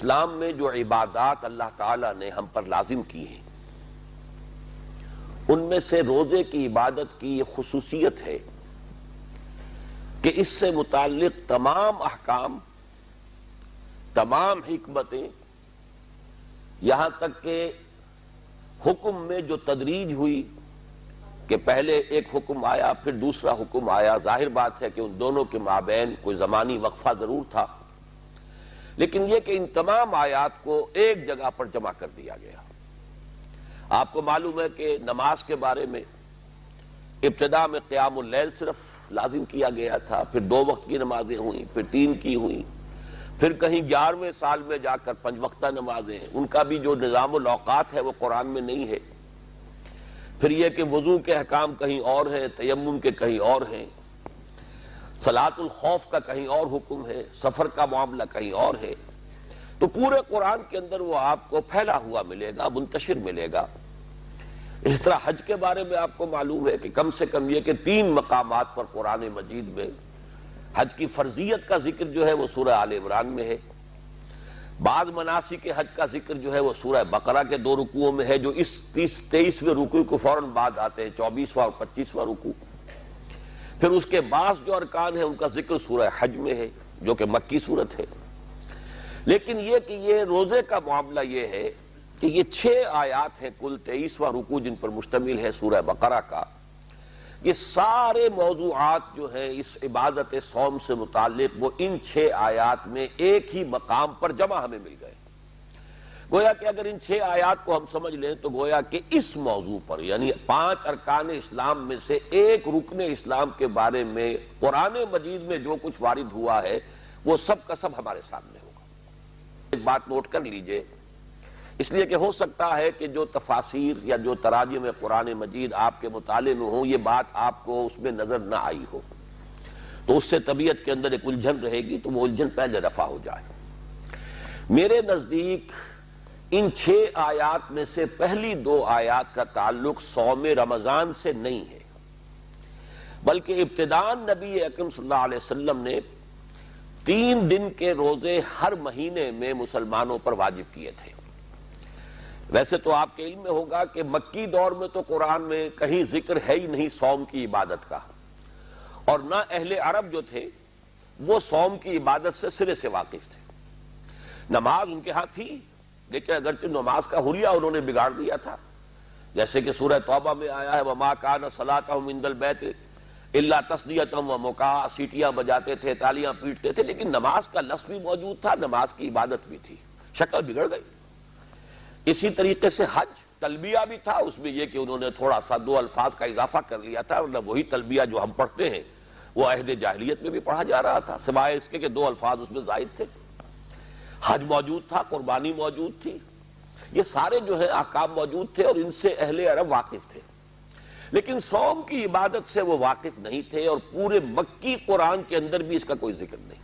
اسلام میں جو عبادات اللہ تعالیٰ نے ہم پر لازم کی ہیں ان میں سے روزے کی عبادت کی یہ خصوصیت ہے کہ اس سے متعلق تمام احکام، تمام حکمتیں، یہاں تک کہ حکم میں جو تدریج ہوئی کہ پہلے ایک حکم آیا پھر دوسرا حکم آیا، ظاہر بات ہے کہ ان دونوں کے مابین کوئی زمانی وقفہ ضرور تھا، لیکن یہ کہ ان تمام آیات کو ایک جگہ پر جمع کر دیا گیا۔ آپ کو معلوم ہے کہ نماز کے بارے میں ابتدا میں قیام اللیل صرف لازم کیا گیا تھا، پھر 2 وقت کی نمازیں ہوئیں، پھر 3 کی ہوئیں، پھر کہیں 11ویں سال میں جا کر 5 وقتہ نمازیں ہیں، ان کا بھی جو نظام الاوقات ہے وہ قرآن میں نہیں ہے۔ پھر یہ کہ وضو کے احکام کہیں اور ہیں، تیمم کے کہیں اور ہیں، صلاۃ الخوف کا کہیں اور حکم ہے، سفر کا معاملہ کہیں اور ہے۔ تو پورے قرآن کے اندر وہ آپ کو پھیلا ہوا ملے گا، منتشر ملے گا۔ اس طرح حج کے بارے میں آپ کو معلوم ہے کہ کم سے کم یہ کہ 3 مقامات پر قرآن مجید میں حج کی فرضیت کا ذکر جو ہے وہ سورہ آل عمران میں ہے۔ بعض مناسک حج کا ذکر جو ہے وہ سورہ بقرہ کے 2 رکوعوں میں ہے، جو اس 23ویں رکوع کو فوراً بعد آتے ہیں، 24واں اور 25واں رکوع۔ پھر اس کے بعض جو ارکان ہیں ان کا ذکر سورہ حج میں ہے، جو کہ مکی صورت ہے۔ لیکن یہ کہ یہ روزے کا معاملہ یہ ہے کہ یہ 6 آیات ہیں، کل 23واں رکوع جن پر مشتمل ہے سورہ بقرہ کا، یہ سارے موضوعات جو ہیں اس عبادت صوم سے متعلق وہ ان 6 آیات میں ایک ہی مقام پر جمع ہمیں مل گئے۔ گویا کہ اگر ان 6 آیات کو ہم سمجھ لیں تو گویا کہ اس موضوع پر، یعنی 5 ارکان اسلام میں سے ایک رکن اسلام کے بارے میں قرآن مجید میں جو کچھ وارد ہوا ہے وہ سب کا سب ہمارے سامنے ہوگا۔ ایک بات نوٹ کر لیجئے، اس لیے کہ ہو سکتا ہے کہ جو تفاسیر یا جو تراجم قرآن مجید آپ کے مطالعے میں ہوں یہ بات آپ کو اس میں نظر نہ آئی ہو، تو اس سے طبیعت کے اندر ایک الجھن رہے گی، تو وہ الجھن پہلے رفع ہو جائے۔ میرے نزدیک ان 6 آیات میں سے پہلی 2 آیات کا تعلق صوم رمضان سے نہیں ہے، بلکہ ابتداءً نبی اکرم صلی اللہ علیہ وسلم نے 3 دن کے روزے ہر مہینے میں مسلمانوں پر واجب کیے تھے۔ ویسے تو آپ کے علم میں ہوگا کہ مکی دور میں تو قرآن میں کہیں ذکر ہے ہی نہیں صوم کی عبادت کا، اور نہ اہل عرب جو تھے وہ صوم کی عبادت سے سرے سے واقف تھے۔ نماز ان کے ہاں تھی، لیکن اگرچہ نماز کا حلیہ انہوں نے بگاڑ دیا تھا، جیسے کہ سورہ توبہ میں آیا ہے وَمَا كَانَ صَلَاتَهُمْ عِندَ الْبَيْتِ إِلَّا تَصْدِيَةً وَمُكَاءً، سیٹیاں بجاتے تھے، تالیاں پیٹتے تھے، لیکن نماز کا لفظ بھی موجود تھا، نماز کی عبادت بھی تھی، شکل بگڑ گئی۔ اسی طریقے سے حج تلبیہ بھی تھا، اس میں یہ کہ انہوں نے تھوڑا سا 2 الفاظ کا اضافہ کر لیا تھا، مطلب وہی تلبیہ جو ہم پڑھتے ہیں وہ عہد جاہلیت میں بھی پڑھا جا رہا تھا، سوائے اس کے کہ 2 الفاظ اس میں زائد تھے۔ حج موجود تھا، قربانی موجود تھی، یہ سارے جو ہے احکام موجود تھے اور ان سے اہل عرب واقف تھے، لیکن صوم کی عبادت سے وہ واقف نہیں تھے، اور پورے مکی قرآن کے اندر بھی اس کا کوئی ذکر نہیں۔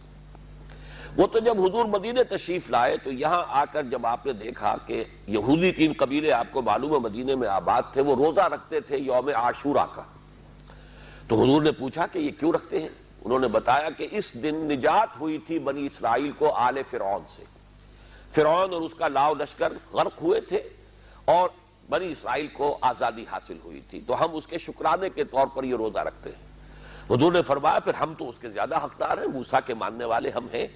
وہ تو جب حضور مدینے تشریف لائے تو یہاں آ کر جب آپ نے دیکھا کہ یہودی 3 قبیلے آپ کو معلوم ہے مدینے میں آباد تھے، وہ روزہ رکھتے تھے یوم عاشورہ کا، تو حضور نے پوچھا کہ یہ کیوں رکھتے ہیں؟ انہوں نے بتایا کہ اس دن نجات ہوئی تھی بنی اسرائیل کو آل فرعون سے، فرعون اور اس کا لاؤ لشکر غرق ہوئے تھے اور بنی اسرائیل کو آزادی حاصل ہوئی تھی، تو ہم اس کے شکرانے کے طور پر یہ روزہ رکھتے ہیں۔ حضور نے فرمایا پھر ہم تو اس کے زیادہ حقدار ہیں، موسیٰ کے ماننے والے ہم ہیں،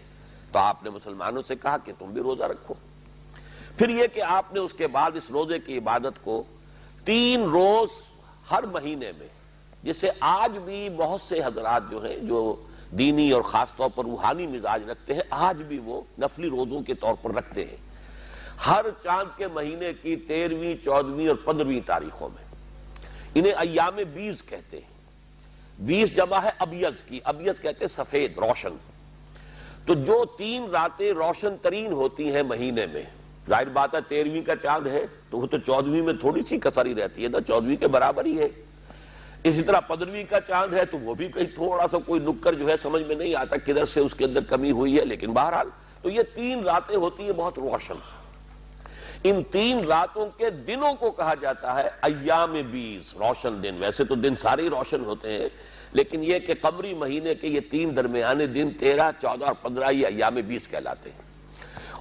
تو آپ نے مسلمانوں سے کہا کہ تم بھی روزہ رکھو۔ پھر یہ کہ آپ نے اس کے بعد اس روزے کی عبادت کو 3 روز ہر مہینے میں، جسے آج بھی بہت سے حضرات جو ہیں جو دینی اور خاص طور پر روحانی مزاج رکھتے ہیں، آج بھی وہ نفلی روزوں کے طور پر رکھتے ہیں، ہر چاند کے مہینے کی 13ویں، 14ویں اور 15ویں تاریخوں میں۔ انہیں ایام 20 کہتے ہیں، 20 جمع ہے ابیض کی، ابیض کہتے ہیں سفید روشن۔ تو جو 3 راتیں روشن ترین ہوتی ہیں مہینے میں، ظاہر بات ہے 13ویں کا چاند ہے تو وہ تو 14ویں میں تھوڑی سی کسر ہی رہتی ہے نا، 14ویں کے برابر ہی ہے۔ اسی طرح 15ویں کا چاند ہے تو وہ بھی کہیں تھوڑا سا کوئی نکر جو ہے سمجھ میں نہیں آتا کدھر سے اس کے اندر کمی ہوئی ہے، لیکن بہرحال تو یہ 3 راتیں ہوتی ہیں بہت روشن۔ ان 3 راتوں کے دنوں کو کہا جاتا ہے ایام 20، روشن دن۔ ویسے تو دن سارے ہی روشن ہوتے ہیں، لیکن یہ کہ قمری مہینے کے یہ 3 درمیانے دن 13، 14 اور 15 یہ ایام 20 کہلاتے ہیں۔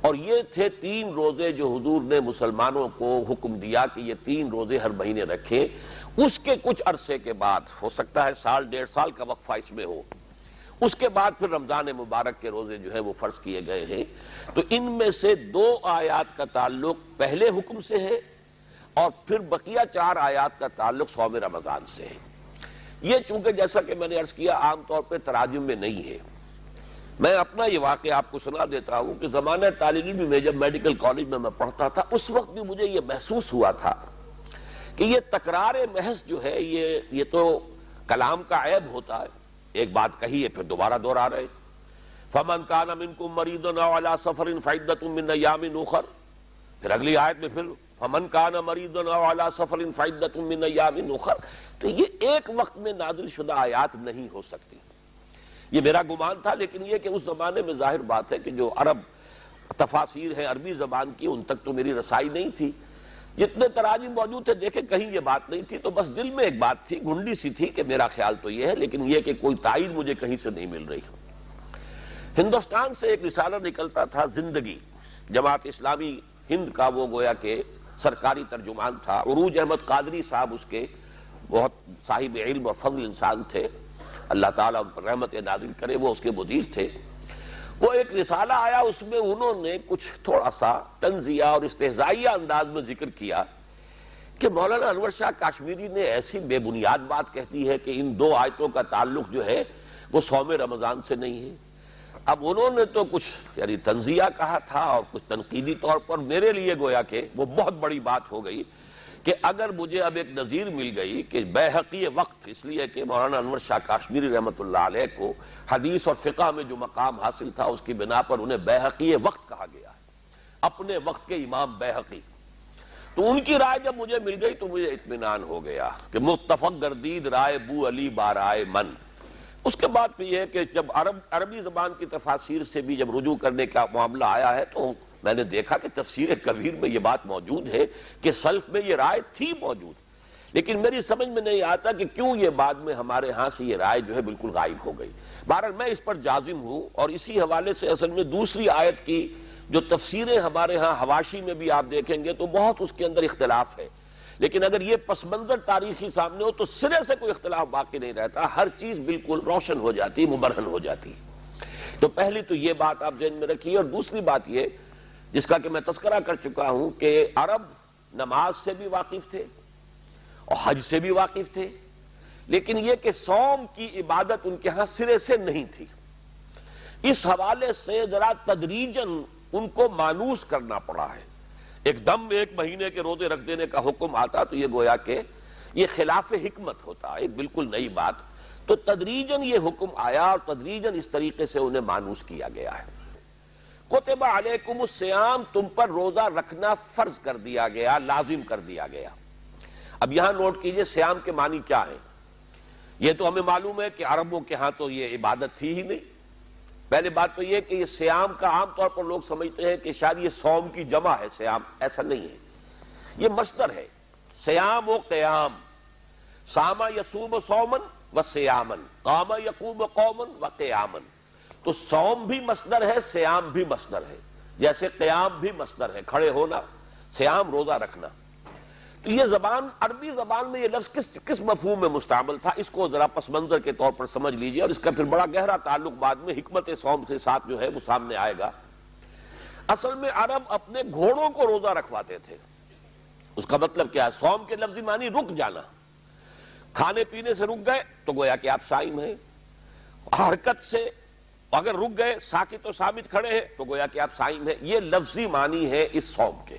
اور یہ تھے 3 روزے جو حضور نے مسلمانوں کو حکم دیا کہ یہ 3 روزے ہر مہینے رکھیں. اس کے کچھ عرصے کے بعد، ہو سکتا ہے سال 1.5 سال کا وقفہ اس میں ہو، اس کے بعد پھر رمضان مبارک کے روزے جو ہے وہ فرض کیے گئے ہیں. تو ان میں سے 2 آیات کا تعلق پہلے حکم سے ہے اور پھر بقیہ 4 آیات کا تعلق صوم رمضان سے ہے. یہ چونکہ جیسا کہ میں نے عرض کیا عام طور پہ تراجم میں نہیں ہے. میں اپنا یہ واقعہ آپ کو سنا دیتا ہوں کہ زمانہ طالب علم میں جب میڈیکل کالج میں پڑھتا تھا اس وقت بھی مجھے یہ محسوس ہوا تھا کہ یہ تکرار محض جو ہے یہ تو کلام کا عیب ہوتا ہے. ایک بات کہی ہے پھر دوبارہ دوہرا رہے. فمن کان منکم مریض او علی سفر فعدۃ من ایام اخر. پھر اگلی آیت میں پھر فمن کان مریض او علی سفر فعدۃ من ایام اخر. تو یہ ایک وقت میں نازل شدہ آیات نہیں ہو سکتی. یہ میرا گمان تھا، لیکن یہ کہ اس زمانے میں ظاہر بات ہے کہ جو عرب تفاسیر ہیں عربی زبان کی ان تک تو میری رسائی نہیں تھی. جتنے تراجم موجود تھے دیکھیں کہیں یہ بات نہیں تھی. تو بس دل میں ایک بات تھی، گھنڈی سی تھی کہ میرا خیال تو یہ ہے، لیکن یہ کہ کوئی تائید مجھے کہیں سے نہیں مل رہی. ہندوستان سے ایک رسالہ نکلتا تھا زندگی، جماعت اسلامی ہند کا وہ گویا کہ سرکاری ترجمان تھا. عروج احمد قادری صاحب اس کے بہت صاحب علم اور فضل انسان تھے، اللہ تعالیٰ ان پر رحمت نازل کرے. وہ اس کے مدیر تھے. وہ ایک رسالہ آیا، اس میں انہوں نے کچھ تھوڑا سا طنزیہ اور استہزائیہ انداز میں ذکر کیا کہ مولانا انور شاہ کاشمیری نے ایسی بے بنیاد بات کہتی ہے کہ ان 2 آیتوں کا تعلق جو ہے وہ صوم رمضان سے نہیں ہے. اب انہوں نے تو کچھ یعنی طنزیہ کہا تھا اور کچھ تنقیدی طور پر میرے لیے گویا کہ وہ بہت بڑی بات ہو گئی کہ اگر مجھے اب ایک نظیر مل گئی کہ بیہقی وقت، اس لیے کہ مولانا انور شاہ کاشمیری رحمۃ اللہ علیہ کو حدیث اور فقہ میں جو مقام حاصل تھا اس کی بنا پر انہیں بیہقی وقت کہا گیا ہے، اپنے وقت کے امام بیہقی. تو ان کی رائے جب مجھے مل گئی تو مجھے اطمینان ہو گیا کہ متفق گردید رائے بو علی بارائے من. اس کے بعد پھر یہ کہ جب عربی زبان کی تفاسیر سے بھی جب رجوع کرنے کا معاملہ آیا ہے تو میں نے دیکھا کہ تفسیر کبیر میں یہ بات موجود ہے کہ سلف میں یہ رائے تھی موجود، لیکن میری سمجھ میں نہیں آتا کہ کیوں یہ بعد میں ہمارے ہاں سے یہ رائے جو ہے بالکل غائب ہو گئی. بہرحال میں اس پر جازم ہوں اور اسی حوالے سے اصل میں دوسری آیت کی جو تفسیریں ہمارے ہاں حواشی میں بھی آپ دیکھیں گے تو بہت اس کے اندر اختلاف ہے، لیکن اگر یہ پس منظر تاریخی سامنے ہو تو سرے سے کوئی اختلاف باقی نہیں رہتا، ہر چیز بالکل روشن ہو جاتی، مبرہن ہو جاتی. تو پہلی تو یہ بات آپ ذہن میں رکھیے. اور دوسری بات یہ جس کا کہ میں تذکرہ کر چکا ہوں کہ عرب نماز سے بھی واقف تھے اور حج سے بھی واقف تھے، لیکن یہ کہ صوم کی عبادت ان کے ہاں سرے سے نہیں تھی. اس حوالے سے ذرا تدریجاً ان کو مانوس کرنا پڑا ہے. ایک دم 1 مہینے کے روزے رکھ دینے کا حکم آتا تو یہ گویا کہ یہ خلاف حکمت ہوتا، ایک بالکل نئی بات. تو تدریجاً یہ حکم آیا اور تدریجاً اس طریقے سے انہیں مانوس کیا گیا ہے. کتب علیکم الصیام، تم پر روزہ رکھنا فرض کر دیا گیا، لازم کر دیا گیا. اب یہاں نوٹ کیجئے صیام کے معنی کیا ہیں. یہ تو ہمیں معلوم ہے کہ عربوں کے ہاں تو یہ عبادت تھی ہی نہیں. پہلے بات تو یہ کہ یہ صیام کا عام طور پر لوگ سمجھتے ہیں کہ شاید یہ صوم کی جمع ہے صیام، ایسا نہیں ہے. یہ مصدر ہے، صیام و قیام. صام یصوم صومن و صیامن، قام یقوم قومن و قیامن. تو صوم بھی مصدر ہے، صیام بھی مصدر ہے، جیسے قیام بھی مصدر ہے، کھڑے ہونا، صیام روزہ رکھنا. تو یہ زبان عربی زبان میں یہ لفظ کس مفہوم میں مستعمل تھا اس کو ذرا پس منظر کے طور پر سمجھ لیجئے، اور اس کا پھر بڑا گہرا تعلق بعد میں حکمت صوم کے ساتھ جو ہے وہ سامنے آئے گا. اصل میں عرب اپنے گھوڑوں کو روزہ رکھواتے تھے. اس کا مطلب کیا ہے؟ صوم کے لفظی معنی رک جانا. کھانے پینے سے رک گئے تو گویا کہ آپ صائم ہیں. حرکت سے اگر رک گئے، ساکت و ثابت کھڑے ہیں تو گویا کہ آپ صائم ہیں. یہ لفظی معنی ہے اس صوم کے.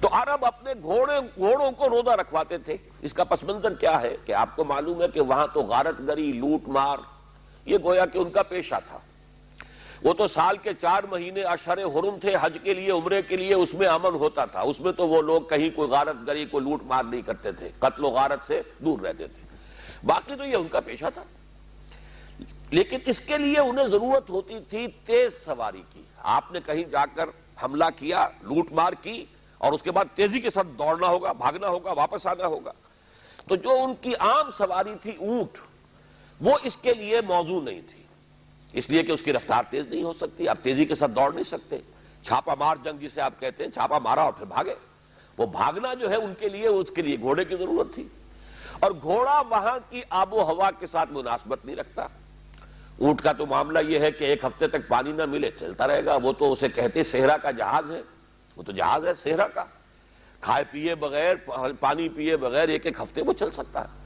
تو عرب اپنے گھوڑوں کو روزہ رکھواتے تھے. اس کا پس منظر کیا ہے کہ آپ کو معلوم ہے کہ وہاں تو غارت گری، لوٹ مار یہ گویا کہ ان کا پیشہ تھا. وہ تو سال کے 4 مہینے اشہر حرم تھے حج کے لیے، عمرے کے لیے، اس میں امن ہوتا تھا. اس میں تو وہ لوگ کہیں کوئی غارت گری، کوئی لوٹ مار نہیں کرتے تھے، قتل و غارت سے دور رہتے تھے. باقی تو یہ ان کا پیشہ تھا. لیکن اس کے لیے انہیں ضرورت ہوتی تھی تیز سواری کی. آپ نے کہیں جا کر حملہ کیا، لوٹ مار کی، اور اس کے بعد تیزی کے ساتھ دوڑنا ہوگا، بھاگنا ہوگا، واپس آنا ہوگا. تو جو ان کی عام سواری تھی اونٹ، وہ اس کے لیے موزوں نہیں تھی، اس لیے کہ اس کی رفتار تیز نہیں ہو سکتی، آپ تیزی کے ساتھ دوڑ نہیں سکتے. چھاپا مار جنگ جسے آپ کہتے ہیں، چھاپا مارا اور پھر بھاگے. وہ بھاگنا جو ہے ان کے لیے، اس کے لیے گھوڑے کی ضرورت تھی، اور گھوڑا وہاں کی آب و ہوا کے ساتھ مناسبت نہیں رکھتا. اونٹ کا تو معاملہ یہ ہے کہ ایک ہفتے تک پانی نہ ملے چلتا رہے گا، وہ تو اسے کہتے صحرا کا جہاز ہے، وہ تو جہاز ہے صحرا کا، کھائے پیے بغیر، پانی پیے بغیر ایک ایک ہفتے وہ چل سکتا ہے.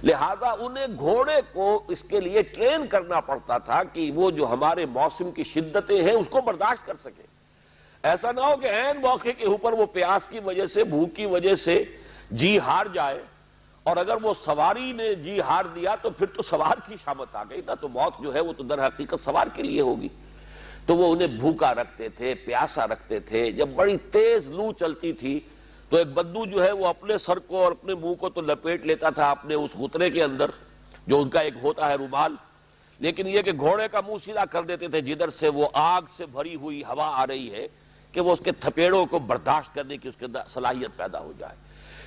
لہذا انہیں گھوڑے کو اس کے لیے ٹرین کرنا پڑتا تھا کہ وہ جو ہمارے موسم کی شدتیں ہیں اس کو برداشت کر سکے. ایسا نہ ہو کہ عین موقع کے اوپر وہ پیاس کی وجہ سے، بھوک کی وجہ سے جی ہار جائے، اور اگر وہ سواری نے جی ہار دیا تو پھر تو سوار کی شامت آ گئی نا، تو موت جو ہے وہ تو در حقیقت سوار کے لیے ہوگی. تو وہ انہیں بھوکا رکھتے تھے، پیاسا رکھتے تھے. جب بڑی تیز لو چلتی تھی تو ایک بدو جو ہے وہ اپنے سر کو اور اپنے منہ کو تو لپیٹ لیتا تھا اپنے اس غترے کے اندر جو ان کا ایک ہوتا ہے رومال، لیکن یہ کہ گھوڑے کا منہ سیدھا کر دیتے تھے جدھر سے وہ آگ سے بھری ہوئی ہوا آ رہی ہے کہ وہ اس کے تھپیڑوں کو برداشت کرنے کی اس کے صلاحیت پیدا ہو جائے.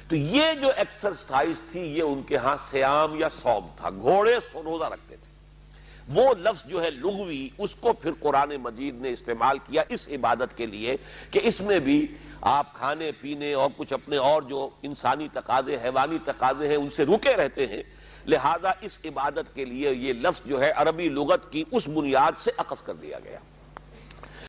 تو یہ جو ایکسرسائز تھی یہ ان کے ہاں صیام یا صوم تھا. گھوڑے روزہ رکھتے تھے. وہ لفظ جو ہے لغوی، اس کو پھر قرآن مجید نے استعمال کیا اس عبادت کے لیے کہ اس میں بھی آپ کھانے پینے اور کچھ اپنے اور جو انسانی تقاضے، حیوانی تقاضے ہیں ان سے رکے رہتے ہیں. لہذا اس عبادت کے لیے یہ لفظ جو ہے عربی لغت کی اس بنیاد سے اخذ کر دیا گیا.